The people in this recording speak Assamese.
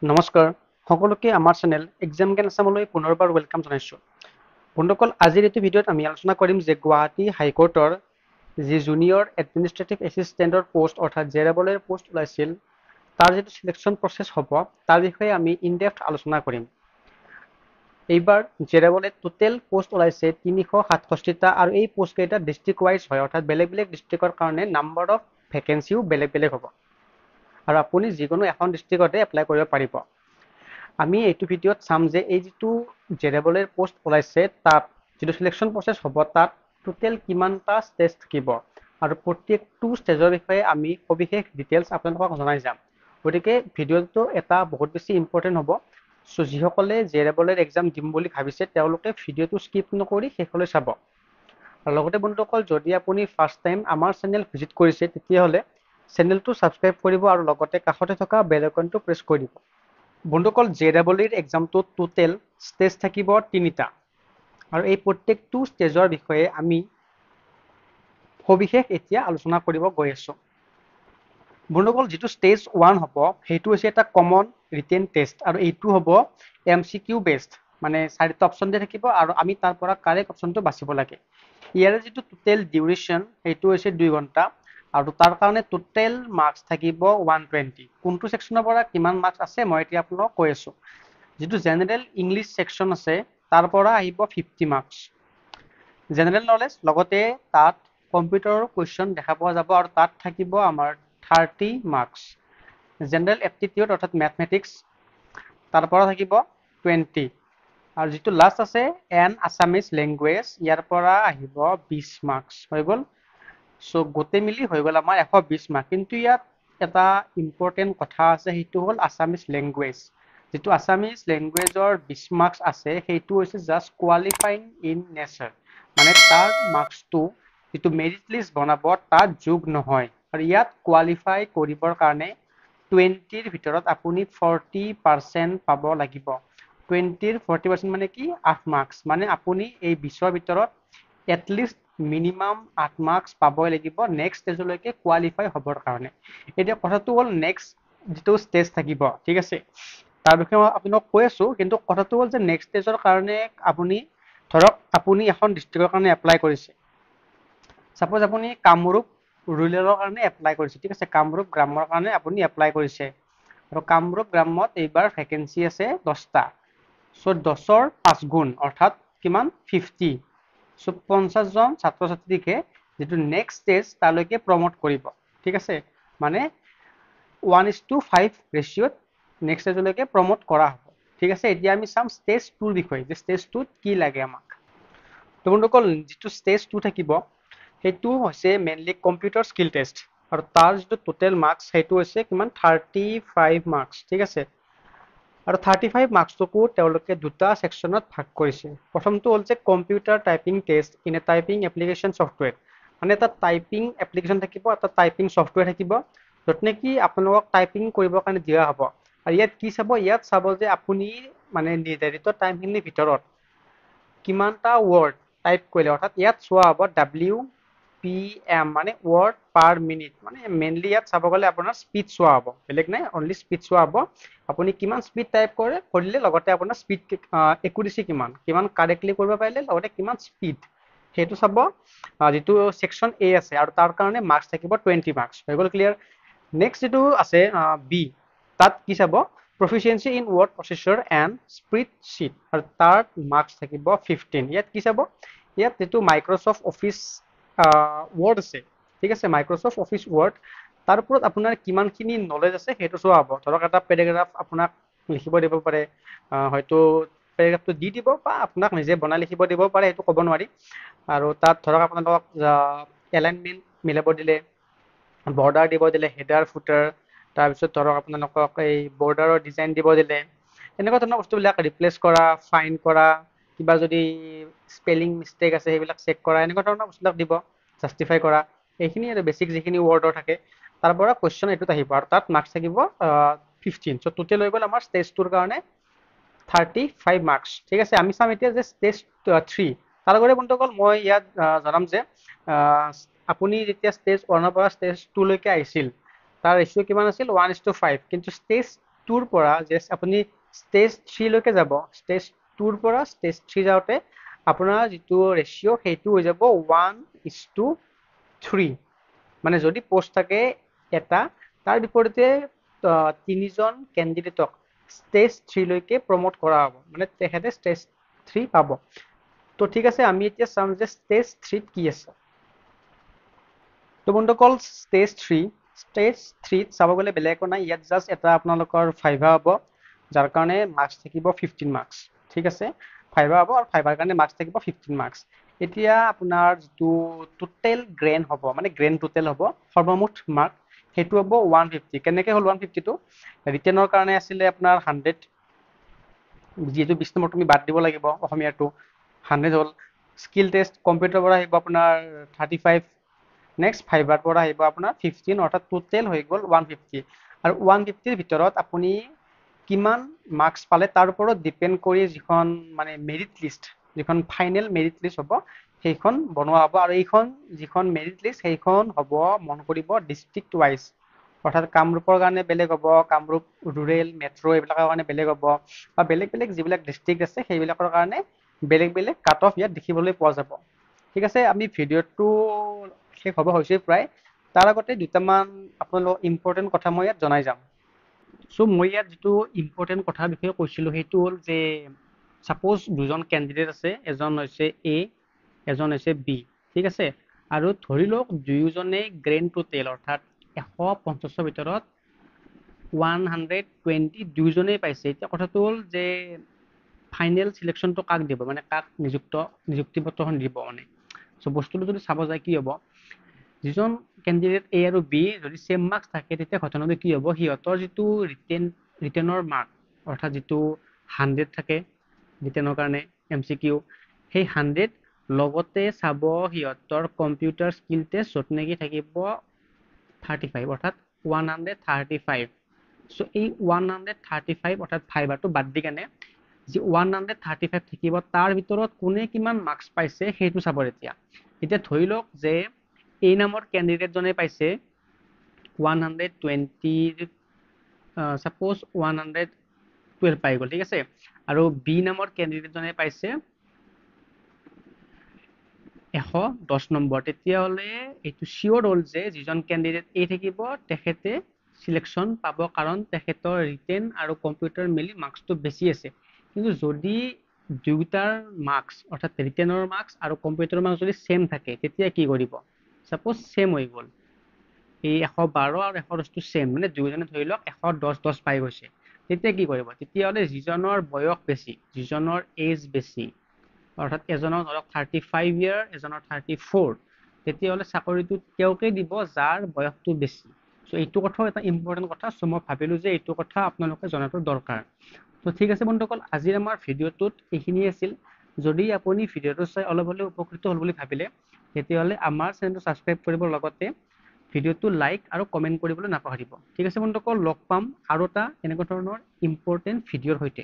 নমস্কাৰ সকলোকে আমাৰ চেনেল এক্সাম জ্ঞান আসামলৈ পুনৰবাৰ ওয়েলকাম জনাইছোঁ। বন্ধুসকল আজিৰ এই ভিডিঅ'ত আমি আলোচনা কৰিম যে গুৱাহাটী হাইকোৰ্টৰ যি জুনিয়ৰ এডমিনিষ্ট্ৰেটিভ এছিষ্টেণ্টৰ পোষ্ট অৰ্থাৎ জেআৰএফৰ পোষ্ট ওলাইছিল তাৰ যিটো সিলেকশ্যন প্ৰচেছ হ'ব তাৰ বিষয়ে আমি ইন ডেপথ আলোচনা কৰিম। এইবাৰ জেআৰএফত টোটেল পোষ্ট ওলাইছে 367টা আৰু এই পোষ্ট কেইটা ডিস্ট্ৰিক্ট ৱাইজ হয় অৰ্থাৎ বেলেগ বেলেগ ডিস্ট্ৰিক্টৰ কাৰণে নাম্বাৰ অফ ভেকেন্সিও বেলেগ বেলেগ হ'ব আৰু আপুনি যিকোনো এখন ডিস্ট্ৰিক্টতে এপ্লাই কৰিব পাৰিব। আমি এইটো ভিডিঅ'ত চাম যে এই যিটো জেআৰএফৰ পোষ্ট ওলাইছে তাত যিটো সিলেকশ্যন প্ৰচেছ হ'ব তাত টোটেল কিমানটা ষ্টেজ থাকিব আৰু প্ৰত্যেকটো ষ্টেজৰ বিষয়ে আমি সবিশেষ ডিটেইলছ আপোনালোকক জনাই যাম। গতিকে ভিডিঅ'টো এটা বহুত বেছি ইম্পৰ্টেণ্ট হ'ব। সো যিসকলে জেআৰএফৰ এক্সাম দিম বুলি ভাবিছে তেওঁলোকে ভিডিঅ'টো স্কিপ নকৰি শেষলৈ চাব। আৰু লগতে বন্ধুসকল যদি আপুনি ফাৰ্ষ্ট টাইম আমাৰ চেনেল ভিজিট কৰিছে তেতিয়াহ'লে চেনেলটো ছাবস্ক্ৰাইব কৰিব আৰু লগতে কাষতে থকা বেল আইকনটো প্ৰেছ কৰি দিব। বন্ধুসকল জেআৰএফৰ এক্সামটো টোটেল ষ্টেজ থাকিব 3টা আৰু এই প্ৰত্যেকটো ষ্টেজৰ বিষয়ে আমি সবিশেষ এতিয়া আলোচনা কৰিব গৈ আছোঁ। বন্ধুসকল যিটো ষ্টেজ 1 হ'ব সেইটো হৈছে এটা কমন ৰিটেন টেষ্ট আৰু এইটো হ'ব MCQ বেছড মানে 4টা অপশ্যন দি থাকিব আৰু আমি তাৰ পৰা কাৰেক্ট অপশ্যনটো বাছিব লাগে। ইয়াৰে যিটো টোটেল ডিউৰেশ্যন সেইটো হৈছে 2 ঘণ্টা আৰু তাৰ কাৰণে টোটেল মাৰ্কছ থাকিব 120। কোনটো সেকশনৰ পৰা কিমান মাৰ্কছ আছে মই এতিয়া আপোনাক কৈ আছোঁ। যিটো জেনেৰেল ইংলিছ সেকশন আছে তাৰ পৰা আহিব 50 মাৰ্কছ। জেনেৰেল নলেজ লগতে তাত কম্পিউটাৰৰ কুৱেশ্যন দেখা পোৱা যাব আৰু তাত থাকিব আমাৰ 30 মাৰ্কছ। জেনেৰেল এপটিটিউড অৰ্থাৎ মেথমেটিক্স তাৰ পৰা থাকিব 20 আৰু যিটো লাষ্ট আছে এন আছামিজ লেংগুৱেজ ইয়াৰ পৰা আহিব 20 মাৰ্কছ হৈ গ'ল। সো গোটেই মিলি হৈ গ'ল আমাৰ 120 মাৰ্ক। কিন্তু ইয়াত এটা ইম্পৰ্টেণ্ট কথা আছে সেইটো হ'ল আছামিজ লেংগুৱেজ। যিটো আছামিজ লেংগুৱেজৰ 20 মাৰ্কছ আছে সেইটো হৈছে জাষ্ট কোৱালিফাইং ইন নেচাৰ মানে তাৰ মাৰ্কছটো যিটো মেৰিট লিষ্ট বনাব তাত যোগ নহয় আৰু ইয়াত কোৱালিফাই কৰিবৰ কাৰণে 20ৰ ভিতৰত আপুনি 40% পাব লাগিব। 20ৰ 40% মানে কি 8 মাৰ্কছ মানে আপুনি এই 20ৰ ভিতৰত এটলিষ্ট মিনিমাম 8 মাৰ্কছ পাবই লাগিব নেক্সট ষ্টেজলৈকে কোৱালিফাই হ'বৰ কাৰণে। এতিয়া কথাটো হ'ল নেক্সট যিটো ষ্টেজ থাকিব ঠিক আছে তাৰ বিষয়ে মই আপোনাক কৈ আছোঁ, কিন্তু কথাটো হ'ল যে নেক্সট ষ্টেজৰ কাৰণে আপুনি ধৰক আপুনি এখন ডিষ্ট্ৰিক্টৰ কাৰণে এপ্লাই কৰিছে। সাপোজ আপুনি কামৰূপ ৰুৰেলৰ কাৰণে এপ্লাই কৰিছে ঠিক আছে, কামৰূপ গ্ৰামৰ কাৰণে আপুনি এপ্লাই কৰিছে আৰু কামৰূপ গ্ৰামত এইবাৰ ভেকেন্সি আছে 10টা। সো 10ৰ 5 গুণ অৰ্থাৎ কিমান 50। সো 50জন ছাত্ৰ ছাত্ৰীকে যিটো নেক্সট ষ্টেজ তালৈকে প্ৰমোট কৰিব ঠিক আছে, মানে 1:5 ৰেচিঅ'ত নেক্সট ষ্টেজলৈকে প্ৰমোট কৰা হ'ব ঠিক আছে। এতিয়া আমি চাম ষ্টেজ 2ৰ বিষয়ে যে ষ্টেজ 2ত কি লাগে আমাক। তো বন্ধুসকল যিটো ষ্টেজ 2 থাকিব সেইটো হৈছে মেইনলি কম্পিউটাৰ স্কিল টেষ্ট আৰু তাৰ যিটো টোটেল মাৰ্কছ সেইটো হৈছে কিমান 35 মাৰ্কছ ঠিক আছে। আৰু 35 মাৰ্কছটোকো তেওঁলোকে দুটা সেকশনত ভাগ কৰিছে। প্ৰথমটো হ'ল যে computer typing test in a typing application software, মানে এটা টাইপিং এপ্লিকেশ্যন থাকিব এটা টাইপিং ছফ্টৱেৰ থাকিব য'ত নেকি আপোনালোকক টাইপিং কৰিবৰ কাৰণে দিয়া হ'ব। আৰু ইয়াত কি চাব, ইয়াত চাব যে আপুনি মানে নিৰ্ধাৰিত টাইমখিনিৰ ভিতৰত কিমানটা ৱৰ্ড টাইপ কৰিলে অৰ্থাৎ ইয়াত চোৱা হ'ব WPM মানে ৱৰ্ড পাৰ মিনিট, মানে মেইনলি ইয়াত চাব গ'লে আপোনাৰ স্পীড চোৱা হ'ব, বেলেগ নাই অনলি স্পীড চোৱা হ'ব। আপুনি কিমান স্পীড টাইপ কৰিলে লগতে আপোনাৰ স্পীড একুৰেচি কিমান কাৰেক্টলি কৰিব পাৰিলে লগতে কিমান স্পীড সেইটো চাব। যিটো সেকশন এ আছে আৰু তাৰ কাৰণে মাৰ্কছ থাকিব 20 মাৰ্কছ হৈ গ'ল ক্লিয়াৰ। নেক্সট যিটো আছে বি তাত কি চাব proficiency in word processor and spreadsheet আৰু তাৰ মাৰ্কছ থাকিব 15। ইয়াত কি চাব, ইয়াত যিটো মাইক্ৰ'ছফ্ট অফিচ ৱৰ্ড আছে ঠিক আছে, মাইক্ৰ'ছফ্ট অফিচ ৱৰ্ড তাৰ ওপৰত আপোনাৰ কিমানখিনি নলেজ আছে সেইটো চোৱা হ'ব। ধৰক এটা পেৰাগ্ৰাফ আপোনাক লিখিব দিব পাৰে, হয়তো পেৰাগ্ৰাফটো দি দিব বা আপোনাক নিজে বনাই লিখিব দিব পাৰে, সেইটো ক'ব নোৱাৰি। আৰু তাত ধৰক আপোনালোকক এলাইনমেণ্ট মিলাব দিলে, বৰ্ডাৰ দিব দিলে, হেডাৰ ফুটাৰ, তাৰপিছত ধৰক আপোনালোকক এই বৰ্ডাৰৰ ডিজাইন দিব দিলে, এনেকুৱা ধৰণৰ বস্তুবিলাক ৰিপ্লেচ কৰা, ফাইন কৰা, কিবা যদি স্পেলিং মিষ্টেক আছে সেইবিলাক চেক কৰা, এনেকুৱা ধৰণৰ বস্তুবিলাক দিব, জাষ্টিফাই কৰা, এইখিনি আৰু বেছিক যিখিনি ৱৰ্ডৰ থাকে তাৰ পৰা কুৱেশ্যন এইটোত আহিব আৰু তাত মাৰ্কছ থাকিব 15। চ' টোটেল হৈ গ'ল আমাৰ ষ্টেজ 2ৰ কাৰণে 35 মাৰ্কছ ঠিক আছে। আমি চাম এতিয়া যে ষ্টেজ 3 তাৰ আগতে বন্ধুসকল মই ইয়াত জনাম যে আপুনি যেতিয়া ষ্টেজ 1ৰ পৰা ষ্টেজ 2লৈকে আহিছিল তাৰ ৰেচিঅ' কিমান আছিল 1:5, কিন্তু ষ্টেজ 2 ৰ পৰা জাষ্ট আপুনি ষ্টেজ 3 লৈকে যাব ষ্টেজ 2 ৰ পৰা ষ্টেজ 3 যাওঁতে আপোনাৰ যিটো ৰেচিঅ' সেইটো হৈ যাব 1:3 মানে যদি পোষ্ট থাকে এটা তাৰ বিপৰীতে 3জন কেণ্ডিডেটক ষ্টেজ 3 লৈকে প্ৰমোট কৰা হ'ব মানে তেখেতে ষ্টেজ 3 পাব তো ঠিক আছে আমি এতিয়া চাম যে ষ্টেজ 3 কি আছে তো বন্ধুসকল ষ্টেজ 3 চাব গ'লে বেলেগ একো নাই ইয়াত জাষ্ট এটা আপোনালোকৰ ফাইভা হ'ব যাৰ কাৰণে মাৰ্কছ থাকিব 15 মাৰ্কছ ঠিক আছে ফাইভা হ'ব আৰু ফাইভাৰ কাৰণে মাৰ্কছ থাকিব 15 মাৰ্কছ এতিয়া আপোনাৰ যিটো টোটেল গ্ৰেন হ'ব মানে গ্ৰেন টোটেল হ'ব সৰ্বমুঠ মাৰ্ক সেইটো হ'ব 150 কেনেকৈ হ'ল 150 টো ৰিটেনৰ কাৰণে আছিলে আপোনাৰ 100 যিহেতু 20 নম্বৰ তুমি বাদ দিব লাগিব অসমীয়াটো 100 হ'ল স্কিল টেষ্ট কম্পিউটাৰৰ পৰা আহিব আপোনাৰ 35 নেক্সট ফাইভাৰ পৰা আহিব আপোনাৰ 15 অৰ্থাৎ টোটেল হৈ গ'ল 150 আৰু 150 ৰ ভিতৰত আপুনি কিমান মাৰ্কছ পালে তাৰ ওপৰত ডিপেণ্ড কৰি যিখন মানে মেৰিট লিষ্ট যিখন ফাইনেল মেৰিট লিষ্ট হ'ব সেইখন বনোৱা হ'ব আৰু এইখন যিখন মেৰিট লিষ্ট সেইখন হ'ব মন কৰিব ডিষ্ট্ৰিক্ট ৱাইজ অৰ্থাৎ কামৰূপৰ কাৰণে বেলেগ হ'ব কামৰূপ ৰুৰেল মেট্ৰ' এইবিলাকৰ কাৰণে বেলেগ হ'ব বা বেলেগ বেলেগ যিবিলাক ডিষ্ট্ৰিক্ট আছে সেইবিলাকৰ কাৰণে বেলেগ বেলেগ কাট অফ ইয়াত দেখিবলৈ পোৱা যাব ঠিক আছে আমি ভিডিঅ'টো শেষ হ'ব হৈছে প্ৰায় তাৰ আগতে দুটামান আপোনালোকক ইম্পৰ্টেণ্ট কথা মই ইয়াত জনাই যাম চ' মই ইয়াত যিটো ইম্পৰ্টেণ্ট কথাৰ বিষয়ে কৈছিলোঁ সেইটো হ'ল যে ছাপ'জ দুজন কেণ্ডিডেট আছে এজন হৈছে এ এজন হৈছে বি ঠিক আছে আৰু ধৰি লওক দুয়োজনে গ্ৰেন টোটেল অৰ্থাৎ 150ৰ ভিতৰত 120 দুয়োজনেই পাইছে এতিয়া কথাটো হ'ল যে ফাইনেল চিলেকশ্যনটো কাক দিব মানে কাক নিযুক্তি পত্ৰখন দিব মানে চ' বস্তুটো যদি চাব যায় কি হ'ব যিজন কেণ্ডিডেট এ আৰু বি যদি চেম মাৰ্কছ থাকে তেতিয়া ঘটনাটো কি হ'ব সিহঁতৰ যিটো ৰিটেনৰ মাৰ্ক অৰ্থাৎ যিটো 100 থাকে ৰিটেনৰ কাৰণে MCQ সেই 100 লগতে চাব সিহঁতৰ কম্পিউটাৰ স্কিল টেষ্ট য'ত নেকি থাকিব 35 অৰ্থাৎ 135 চ' এই 135 অৰ্থাৎ ফাইভাৰটো বাদ দি কেনে যি 135 থাকিব তাৰ ভিতৰত কোনে কিমান মাৰ্কছ পাইছে সেইটো চাব এতিয়া ধৰি লওক যে এই নামৰ কেণ্ডিডেটজনে পাইছে 120 ছাপ'জ 112 পাই গ'ল ঠিক আছে আৰু বি নামৰ কেণ্ডিডেটজনে পাইছে 110 নম্বৰ তেতিয়াহ'লে এইটো চিয়'ৰ হ'ল যে যিজন কেণ্ডিডেট এ থাকিব তেখেতে চিলেকশ্যন পাব কাৰণ তেখেতৰ ৰিটেন আৰু কম্পিউটাৰ মিলি মাৰ্কছটো বেছি আছে কিন্তু যদি দুয়োটাৰ মাৰ্কছ অৰ্থাৎ ৰিটেনৰ মাৰ্কছ আৰু কম্পিউটাৰৰ মাৰ্কছ যদি ছেম থাকে তেতিয়া কি কৰিব ছাপ'জ ছেম হৈ গ'ল এই 112 আৰু 110টো ছেম মানে দুয়োজনে ধৰি লওক 110 পাই গৈছে তেতিয়া কি কৰিব তেতিয়াহ'লে যিজনৰ বয়স বেছি যিজনৰ এজ বেছি অৰ্থাৎ এজনৰ ধৰক 35 ইয়াৰ এজনৰ 34 তেতিয়াহ'লে চাকৰিটো তেওঁকেই দিব যাৰ বয়সটো বেছি চ' এইটো কথাও এটা ইম্পৰ্টেণ্ট কথা চ' মই ভাবিলোঁ যে এইটো কথা আপোনালোকে জনাটো দৰকাৰ তো ঠিক আছে বন্ধুসকল আজিৰ আমাৰ ভিডিঅ'টোত এইখিনিয়ে আছিল যদি আপুনি ভিডিঅ'টো চাই অলপ হ'লেও উপকৃত হ'ল বুলি ভাবিলে তেতিয়াহ'লে আমাৰ চেনেলটো ছাবস্ক্ৰাইব কৰিব লগতে ভিডিঅ'টো লাইক আৰু কমেণ্ট কৰিবলৈ নাপাহৰিব ঠিক আছে বন্ধুসকল লগ পাম আৰু এটা এনেকুৱা ধৰণৰ ইম্পৰ্টেণ্ট ভিডিঅ'ৰ সৈতে